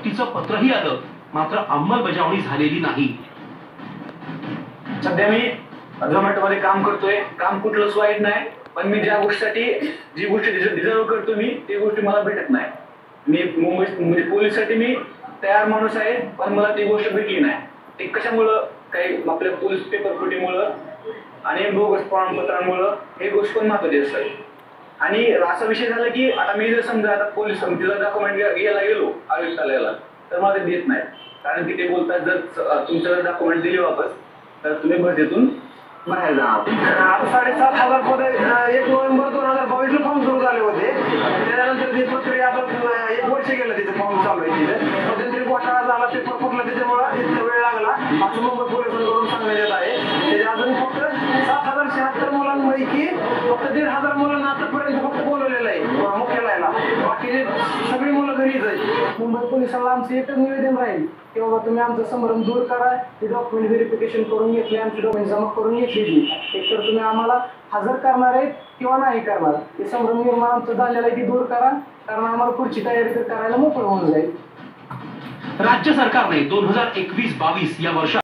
सक्तीचं पत्रही आलं, मात्र अंमलबजावणी झालेली नाही. सध्या मी झोमॅटोमध्ये काम करतोय. काम कुठलंच वाईट नाही, पण मी ज्या गोष्टीसाठी जी गोष्ट डिझर्व करतो मी ती गोष्टी मला भेटत नाही. मी मुंबई म्हणजे पोलीससाठी मी तयार माणूस आहे, पण मला ती गोष्ट भेटली नाही. ते कशामुळं? काही आपल्या पोलीस पेपर फुटीमुळं आणि बोगस प्रमाणपत्रांमुळं हे गोष्ट पण महत्वाची असते. आणि असा विषय झाला की आता मी जर समजा आता पोलीस समितीला डॉक्युमेंट घ्यायला गेलो आयुक्तालयाला, तर मला ते देत नाही. कारण की ते बोलतात जर तुमचं डॉक्युमेंट दिले वापस तर तुम्ही भरतीतून बाहेर जा. आता 7,500 मध्ये 1 नोव्हेंबर 2022 ला फॉर्म सुरू झाले होते. त्याच्यानंतर ती प्रक्रिया आता 1 वर्ष गेलं त्याचं फॉर्म चालू आहे. तिथे मध्यंतरी घोटाळा झाला, पेपर फुटला, त्याच्यामुळे इतका वेळ लागला असं मुंबई पोलिसांकडून सांगण्यात येत आहे. त्याच्या अजून फक्त 7,076 मुलांपैकी फक्त 1,500 मुलांना आतापर्यंत फक्त बोलवलेलं आहे मुख्यालयाला. बाकीचे सगळी मुलं घरीच आहेत. मुंबई पोलिसांना आमचं एकच निवेदन राहील की बाबा तुम्ही आमचा संभ्रम दूर करा. ते डॉक्युमेंट व्हेरिफिकेशन करून घेतले, आमचे डॉक्युमेंट जमा करून घेतलेली, एकतर तुम्ही आम्हाला हजर करणार आहेत किंवा नाही करणार. ते संभ्रम निर्माण आमचं झालेलं आहे ती दूर करा, कारण आम्हाला पुढची तयारी तर करायला मोकळं होऊन जाईल. राज्य सरकारने 2021-22 या वर्षात